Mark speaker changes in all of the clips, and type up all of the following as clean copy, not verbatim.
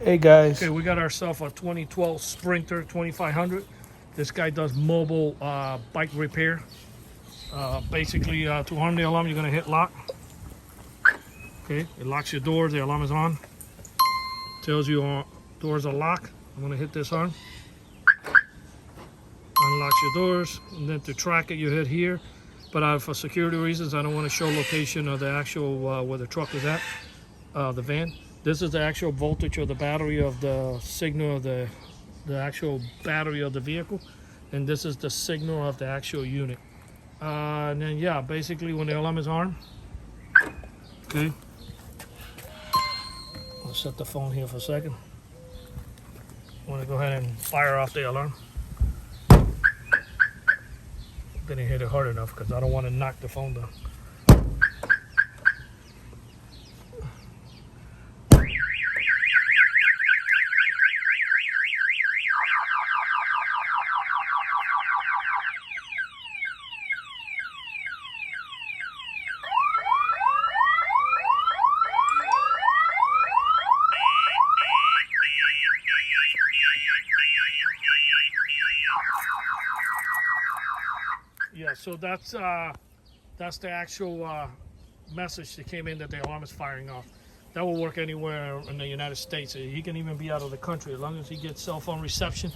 Speaker 1: Hey guys.
Speaker 2: Okay, we got ourselves a 2012 Sprinter 2500. This guy does mobile bike repair. Basically, to harm the alarm, you're gonna hit lock. Okay, it locks your doors. The alarm is on. Tells you doors are locked. I'm gonna hit this on. Unlocks your doors, and then to track it, you hit here. But for security reasons, I don't want to show location of the actual where the truck is at, the van. This is the actual voltage of the battery of the signal of the actual battery of the vehicle, and this is the signal of the actual unit. And then yeah, basically when the alarm is on, okay. I'll set the phone here for a second. I want to go ahead and fire off the alarm. Didn't hit it hard enough because I don't want to knock the phone down. Yeah, so that's the actual message that came in that the alarm is firing off. That will work anywhere in the United States. He can even be out of the country as long as he gets cell phone reception.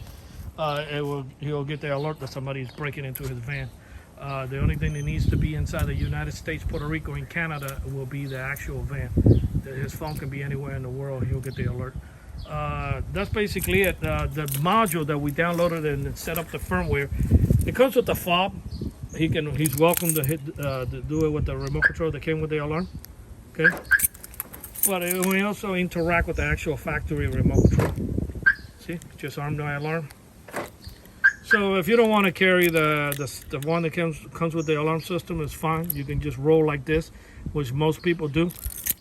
Speaker 2: He'll get the alert that somebody's breaking into his van. The only thing that needs to be inside the United States, Puerto Rico, and Canada will be the actual van. His phone can be anywhere in the world. He'll get the alert. That's basically it. The module that we downloaded and set up the firmware, it comes with the fob. He's welcome to do it with the remote control that came with the alarm. Okay, but we also interact with the actual factory remote control. See, just arm my alarm. So if you don't want to carry the one that comes with the alarm system, it's fine. You can just roll like this, which most people do.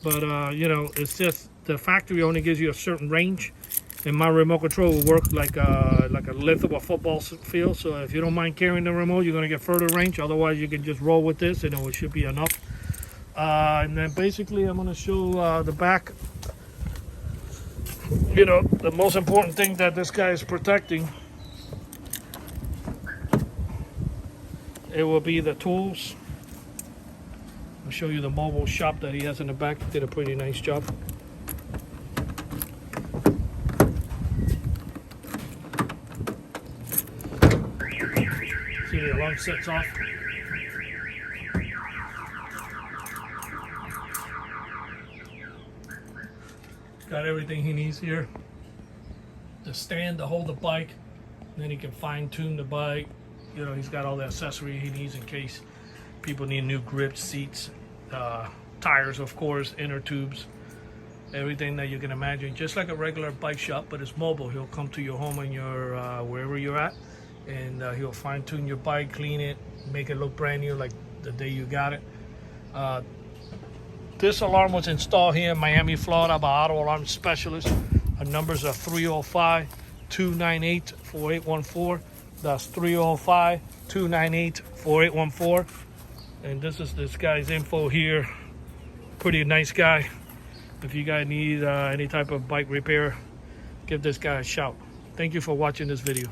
Speaker 2: But you know, it's just the factory only gives you a certain range, and my remote control will work like a length of a football field. So if you don't mind carrying the remote, you're gonna get further range. Otherwise, you can just roll with this, and it should be enough. And then basically, I'm gonna show the back. You know, the most important thing that this guy is protecting, it will be the tools. I'll show you the mobile shop that he has in the back. Did a pretty nice job. See, the alarm sets off. Got everything he needs here. The stand to hold the bike. Then he can fine tune the bike. You know, he's got all the accessory he needs in case people need new grips, seats, tires, of course, inner tubes, everything that you can imagine. Just like a regular bike shop, but it's mobile. He'll come to your home and your wherever you're at, and he'll fine tune your bike, clean it, make it look brand new like the day you got it. This alarm was installed here in Miami, Florida by Auto Alarm Specialist. Our numbers are 305-298-4814. That's 305-298-4814. And this is this guy's info here. Pretty nice guy. If you guys need any type of bike repair, give this guy a shout. Thank you for watching this video.